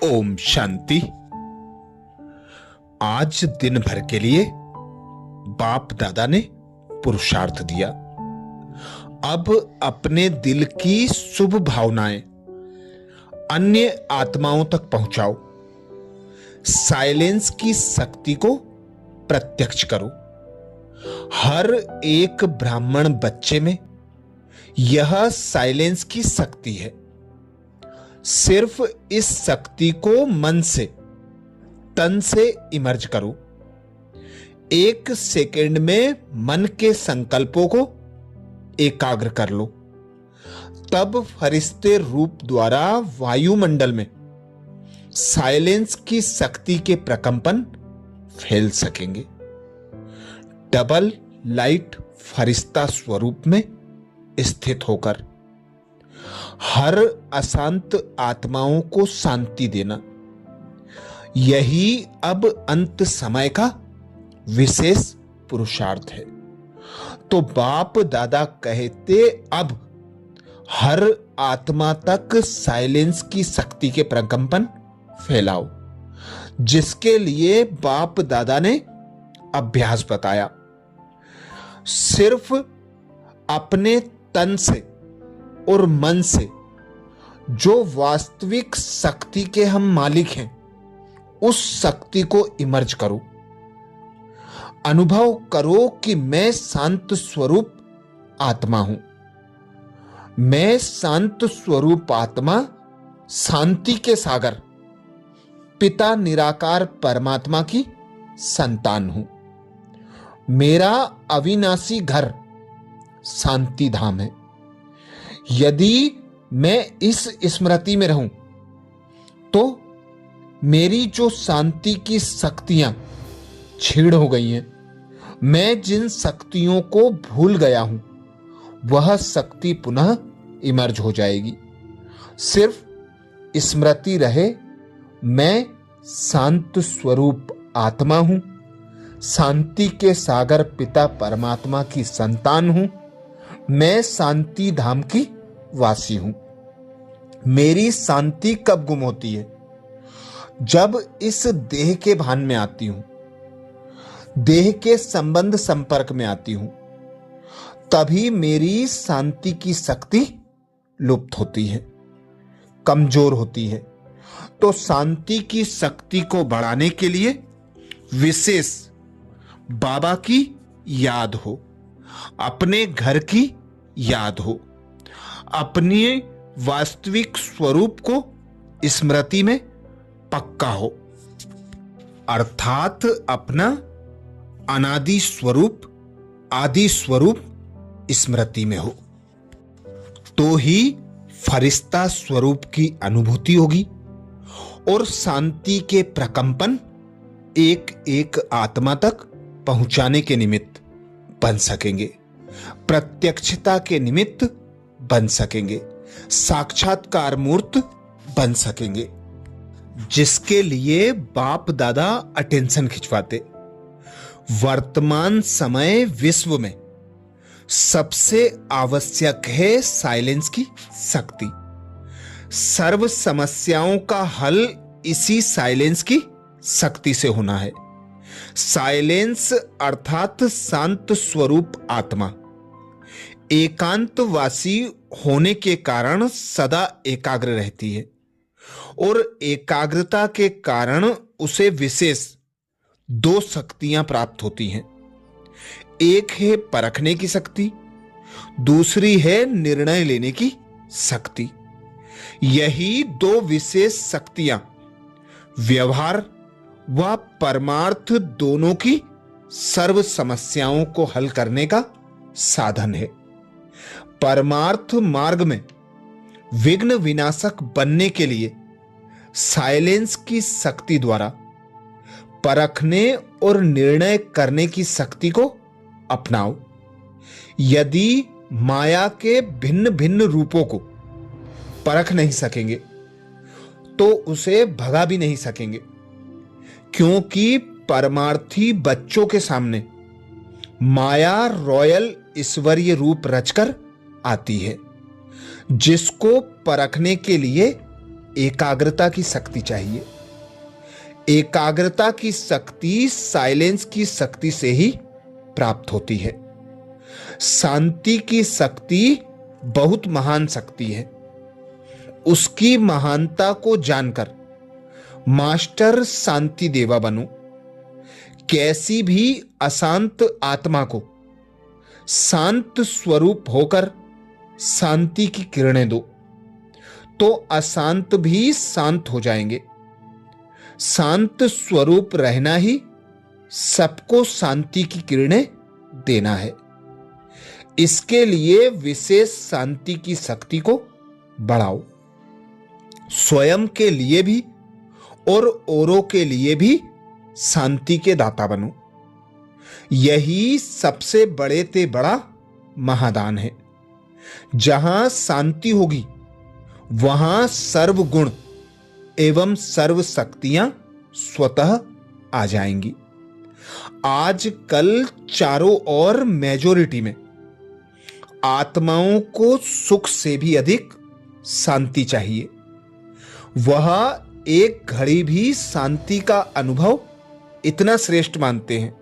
ओम शांति। आज दिन भर के लिए बाप दादा ने पुरुषार्थ दिया। अब अपने दिल की शुभ भावनाएं अन्य आत्माओं तक पहुंचाओ। साइलेंस की शक्ति को प्रत्यक्ष करो। हर एक ब्राह्मण बच्चे में यह साइलेंस की शक्ति है। सिर्फ इस शक्ति को मन से, तन से इमर्ज करो। 1 सेकंड में मन के संकल्पों को एकाग्र कर लो। तब फरिश्ते रूप द्वारा वायुमंडल में साइलेंस की शक्ति के प्रकंपन फैल सकेंगे। डबल लाइट फरिश्ता स्वरूप में स्थित होकर हर अशांत आत्माओं को शांति देना, यही अब अंत समय का विशेष पुरुषार्थ है। तो बाप दादा कहते अब हर आत्मा तक साइलेंस की शक्ति के प्रकंपन फैलाओ, जिसके लिए बाप दादा ने अभ्यास बताया। सिर्फ अपने तन से और मन से जो वास्तविक शक्ति के हम मालिक हैं, उस शक्ति को इमर्ज करो। अनुभव करो कि मैं शांत स्वरूप आत्मा हूं। मैं शांत स्वरूप आत्मा, शांति के सागर, पिता निराकार परमात्मा की संतान हूं। मेरा अविनाशी घर शांति धाम है। यदि मैं इस स्मृति में रहूं तो मेरी जो शांति की शक्तियां छीड़ हो गई हैं, मैं जिन शक्तियों को भूल गया हूं, वह शक्ति पुनः इमर्ज हो जाएगी। सिर्फ स्मृति रहे, मैं शांत स्वरूप आत्मा हूं, शांति के सागर पिता परमात्मा की संतान हूं। मैं शांति धाम की वासी हूं। मेरी शांति कब गुम होती है? जब इस देह के भान में आती हूं, देह के संबंध संपर्क में आती हूं, तभी मेरी शांति की शक्ति लुप्त होती है, कमजोर होती है। तो शांति की शक्ति को बढ़ाने के लिए विशेष बाबा की याद हो, अपने घर की याद हो, अपने वास्तविक स्वरूप को स्मृति में पक्का हो, अर्थात अपना अनादि स्वरूप, आदि स्वरूप स्मृति में हो, तो ही फरिश्ता स्वरूप की अनुभूति होगी और शांति के प्रकंपन एक एक आत्मा तक पहुंचाने के निमित्त बन सकेंगे, प्रत्यक्षता के निमित्त बन सकेंगे, साक्षात्कार मूर्त बन सकेंगे, जिसके लिए बाप दादा अटेंशन खिंचवाते। वर्तमान समय विश्व में सबसे आवश्यक है साइलेंस की शक्ति। सर्व समस्याओं का हल इसी साइलेंस की शक्ति से होना है। साइलेंस अर्थात शांत स्वरूप आत्मा एकांतवासी होने के कारण सदा एकाग्र रहती है और एकाग्रता के कारण उसे विशेष 2 शक्तियां प्राप्त होती हैं। एक है परखने की शक्ति, दूसरी है निर्णय लेने की शक्ति। यही 2 विशेष शक्तियां व्यवहार व परमार्थ दोनों की सर्व समस्याओं को हल करने का साधन है। परमार्थ मार्ग में विघ्न विनाशक बनने के लिए साइलेंस की शक्ति द्वारा परखने और निर्णय करने की शक्ति को अपनाओ। यदि माया के भिन्न भिन्न रूपों को परख नहीं सकेंगे तो उसे भगा भी नहीं सकेंगे, क्योंकि परमार्थी बच्चों के सामने माया रॉयल ईश्वरीय रूप रचकर आती है, जिसको परखने के लिए एकाग्रता की शक्ति चाहिए। एकाग्रता की शक्ति साइलेंस की शक्ति से ही प्राप्त होती है। शांति की शक्ति बहुत महान शक्ति है। उसकी महानता को जानकर मास्टर शांति देवा बनो। कैसी भी अशांत आत्मा को शांत स्वरूप होकर शांति की किरणें दो, तो अशांत भी शांत हो जाएंगे। शांत स्वरूप रहना ही सबको शांति की किरणें देना है। इसके लिए विशेष शांति की शक्ति को बढ़ाओ। स्वयं के लिए भी और औरों के लिए भी शांति के दाता बनो। यही सबसे बड़े ते बड़ा महादान है। जहां शांति होगी वहां सर्व गुण एवं सर्व शक्तियां स्वतः आ जाएंगी। आजकल चारों ओर मेजॉरिटी में आत्माओं को सुख से भी अधिक शांति चाहिए। वह एक घड़ी भी शांति का अनुभव इतना श्रेष्ठ मानते हैं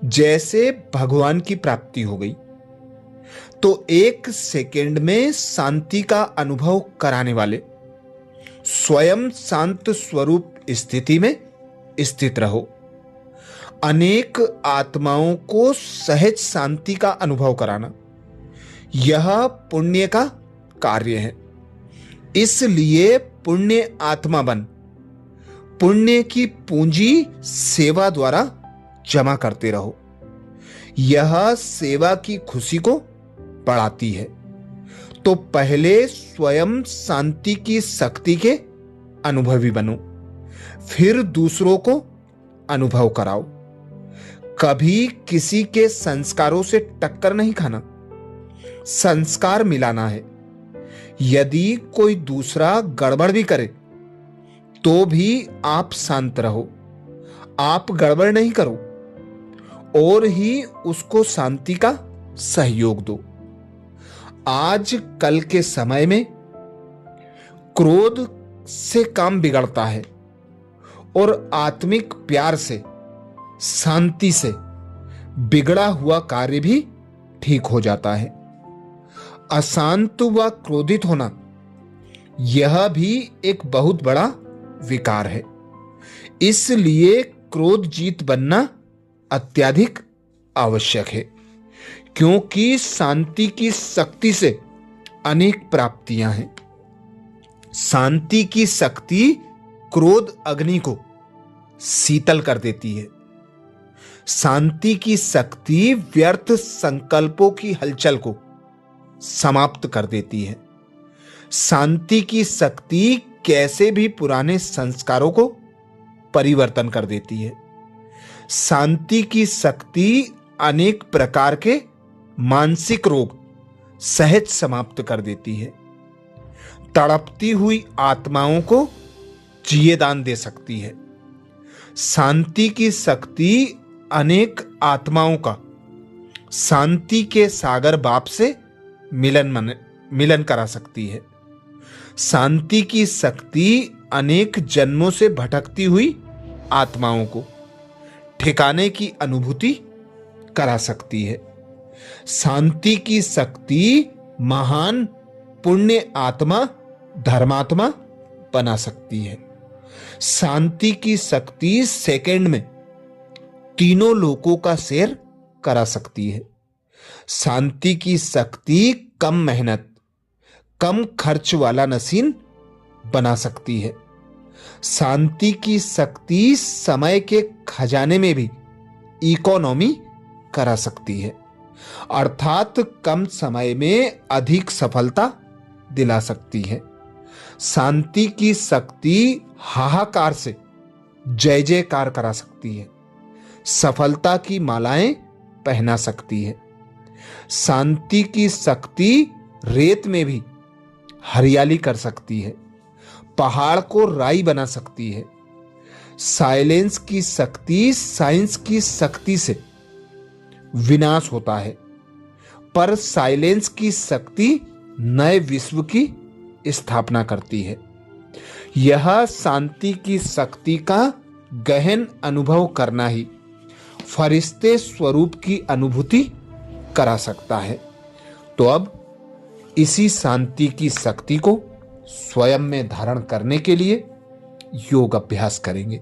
जैसे भगवान की प्राप्ति हो गई। तो एक सेकंड में शांति का अनुभव कराने वाले स्वयं शांत स्वरूप स्थिति में स्थित रहो। अनेक आत्माओं को सहज शांति का अनुभव कराना यह पुण्य का कार्य है। इसलिए पुण्य आत्मा बन पुण्य की पूंजी सेवा द्वारा जमा करते रहो। यह सेवा की खुशी को बढ़ाती है। तो पहले स्वयं शांति की शक्ति के अनुभवी बनो, फिर दूसरों को अनुभव कराओ। कभी किसी के संस्कारों से टक्कर नहीं खाना, संस्कार मिलाना है। यदि कोई दूसरा गड़बड़ भी करे तो भी आप शांत रहो, आप गड़बड़ नहीं करो और ही उसको शांति का सहयोग दो। आज कल के समय में क्रोध से काम बिगड़ता है और आत्मिक प्यार से, शांति से बिगड़ा हुआ कार्य भी ठीक हो जाता है। अशांत व क्रोधित होना यह भी एक बहुत बड़ा विकार है। इसलिए क्रोध जीत बनना अत्यधिक आवश्यक है, क्योंकि शांति की शक्ति से अनेक प्राप्तियां हैं। शांति की शक्ति क्रोध अग्नि को शीतल कर देती है। शांति की शक्ति व्यर्थ संकल्पों की हलचल को समाप्त कर देती है। शांति की शक्ति कैसे भी पुराने संस्कारों को परिवर्तन कर देती है। शांति की शक्ति अनेक प्रकार के मानसिक रोग सहज समाप्त कर देती है। तड़पती हुई आत्माओं को जिएदान दे सकती है। शांति की शक्ति अनेक आत्माओं का शांति के सागर बाप से मिलन करा सकती है। शांति की शक्ति अनेक जन्मों से भटकती हुई आत्माओं को ठिकाने की अनुभूति करा सकती है। शांति की शक्ति महान पुण्य आत्मा, धर्मात्मा बना सकती है। शांति की शक्ति सेकंड में तीनों लोकों का सैर करा सकती है। शांति की शक्ति कम मेहनत, कम खर्च वाला नसीन बना सकती है। शांति की शक्ति समय के खजाने में भी इकोनॉमी करा सकती है, अर्थात कम समय में अधिक सफलता दिला सकती है। शांति की शक्ति हाहाकार से जय जयकार करा सकती है, सफलता की मालाएं पहना सकती है। शांति की शक्ति रेत में भी हरियाली कर सकती है, पहाड़ को राई बना सकती है। साइलेंस की शक्ति साइंस की शक्ति से विनाश होता है, पर साइलेंस की शक्ति नए विश्व की स्थापना करती है। यह शांति की शक्ति का गहन अनुभव करना ही फरिश्ते स्वरूप की अनुभूति करा सकता है। तो अब इसी शांति की शक्ति को स्वयं में धारण करने के लिए योग अभ्यास करेंगे।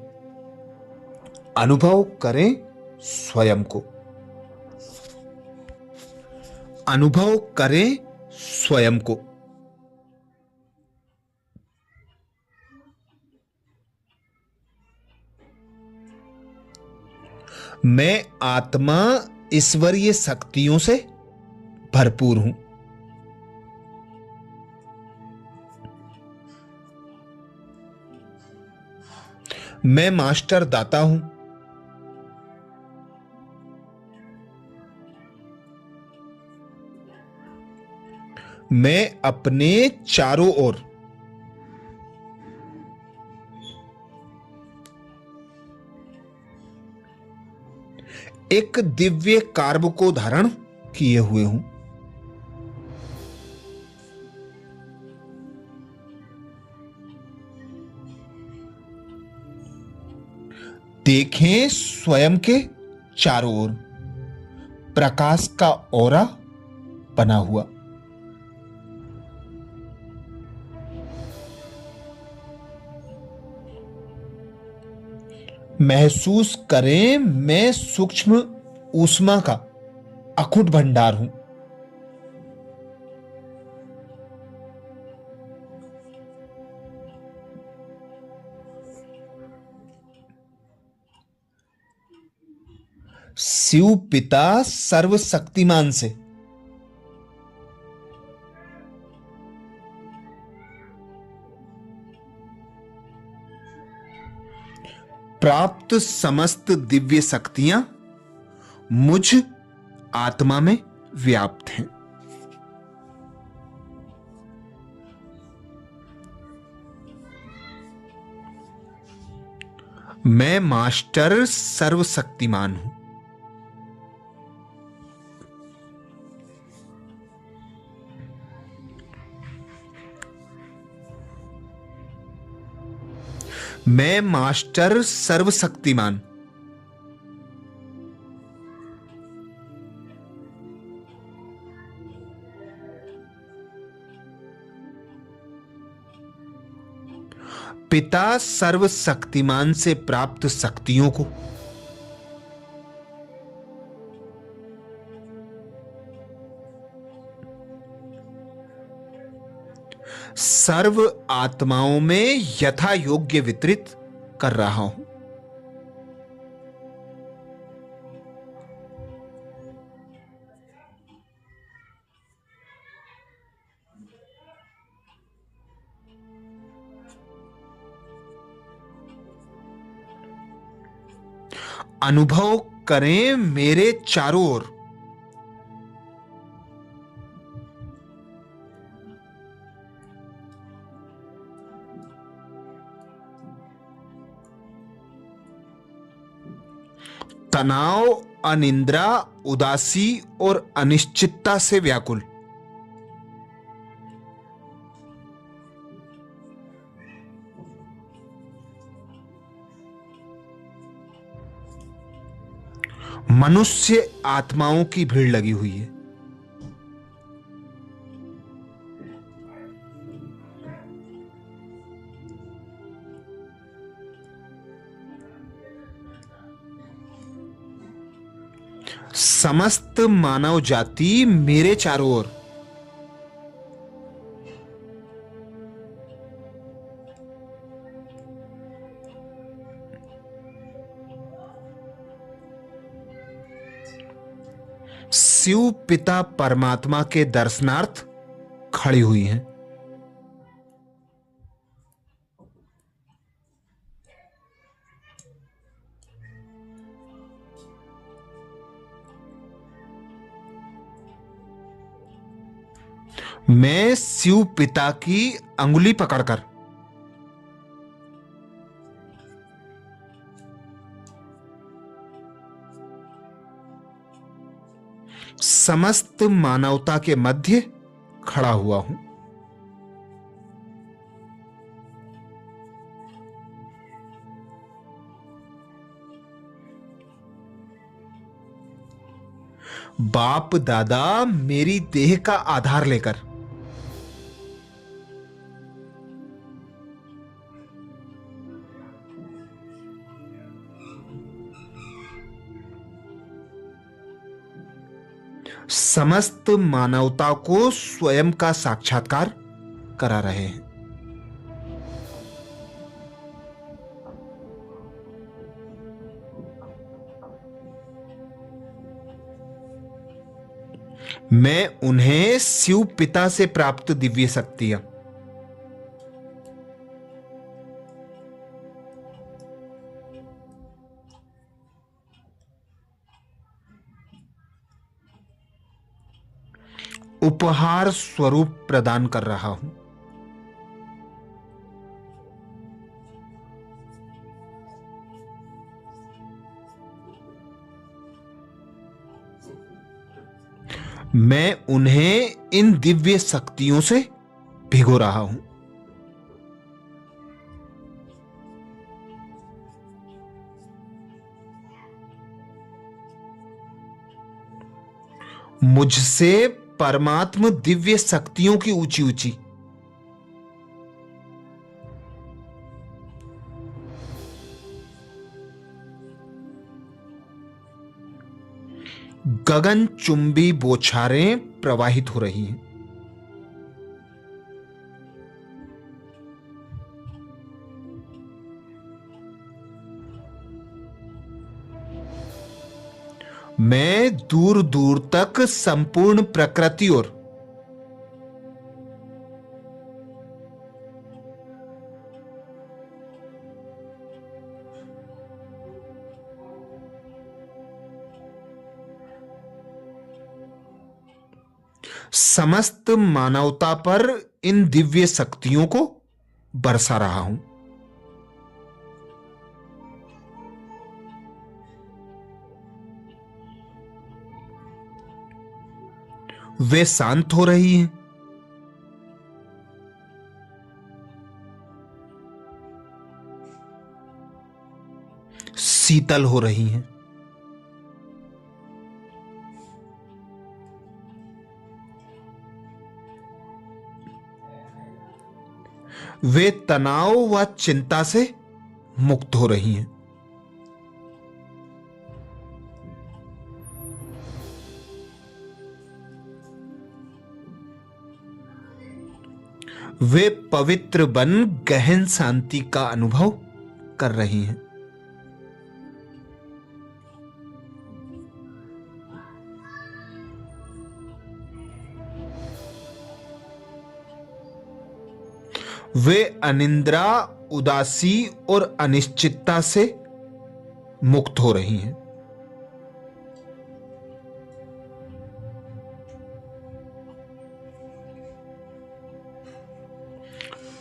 अनुभव करें स्वयं को, अनुभव करें स्वयं को। मैं आत्मा ईश्वरीय शक्तियों से भरपूर हूं। मैं मास्टर दाता हूं। मैं अपने चारों ओर एक दिव्य कार्ब को धारण किए हुए हूं। देखें स्वयं के चारों ओर प्रकाश का औरा बना हुआ। महसूस करें मैं सूक्ष्म ऊष्मा का अखुट भंडार हूं। शिव पिता सर्वशक्तिमान से प्राप्त समस्त दिव्य शक्तियां मुझ आत्मा में व्याप्त हैं। मैं मास्टर सर्वशक्तिमान हूं। मैं मास्टर सर्वशक्तिमान पिता सर्वशक्तिमान से प्राप्त शक्तियों को सर्व आत्माओं में यथा योग्य वितरित कर रहा हूं। अनुभव करें मेरे चारों ओर तनाव, अनिद्रा, उदासी और अनिश्चितता से व्याकुल मनुष्य आत्माओं की भीड़ लगी हुई है। समस्त मानव जाति मेरे चारों ओर शिव पिता परमात्मा के दर्शनार्थ खड़ी हुई हैं। मैं शिव पिता की अंगुली पकड़कर समस्त मानवता के मध्य खड़ा हुआ हूं। बाप दादा मेरी देह का आधार लेकर समस्त मानवता को स्वयं का साक्षात्कार करा रहे हैं। मैं उन्हें शिव पिता से प्राप्त दिव्य शक्तियां उपहार स्वरूप प्रदान कर रहा हूं। मैं उन्हें इन दिव्य शक्तियों से भिगो रहा हूं। मुझसे परमात्म दिव्य शक्तियों की ऊंची ऊंची गगनचुंबी बौछारें प्रवाहित हो रही हैं। मैं दूर दूर तक संपूर्ण प्रकृति और समस्त मानवता पर इन दिव्य शक्तियों को बरसा रहा हूं। वे शांत हो रही हैं, शीतल हो रही हैं, वे तनाव व चिंता से मुक्त हो रही हैं। वे पवित्र बन गहन शांति का अनुभव कर रही हैं। वे अनिद्रा, उदासी और अनिश्चितता से मुक्त हो रही हैं।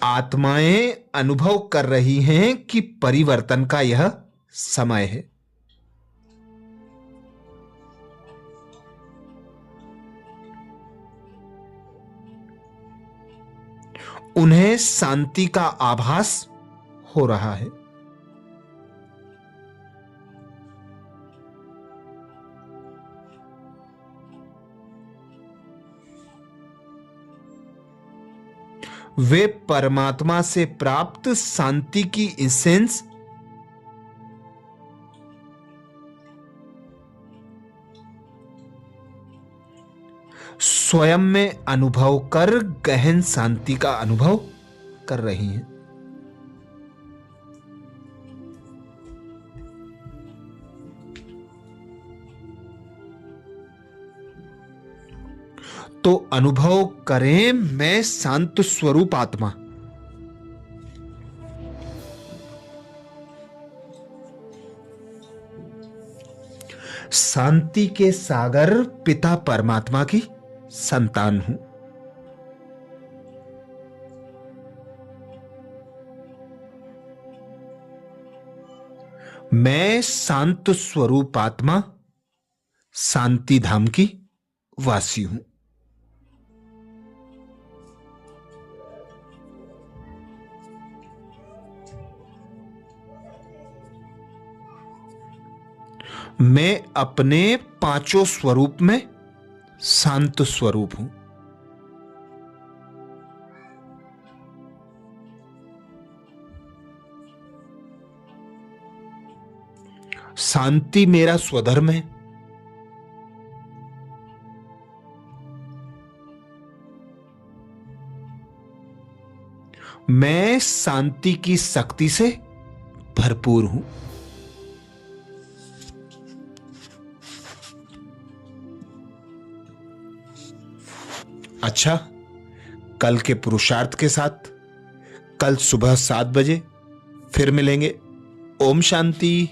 आत्माएं अनुभव कर रही हैं कि परिवर्तन का यह समय है। उन्हें शांति का आभास हो रहा है। वे परमात्मा से प्राप्त शांति की एसेंस स्वयं में अनुभव कर गहन शांति का अनुभव कर रही हैं। तो अनुभव करें, मैं शांत स्वरूप आत्मा शांति के सागर पिता परमात्मा की संतान हूं। मैं शांत स्वरूप आत्मा शांति धाम की वासी हूं। मैं अपने पांचों स्वरूप में शांत स्वरूप हूं। शांति मेरा स्वधर्म है। मैं शांति की शक्ति से भरपूर हूं। अच्छा, कल के पुरुषार्थ के साथ कल सुबह 7 बजे फिर मिलेंगे। ओम शांति।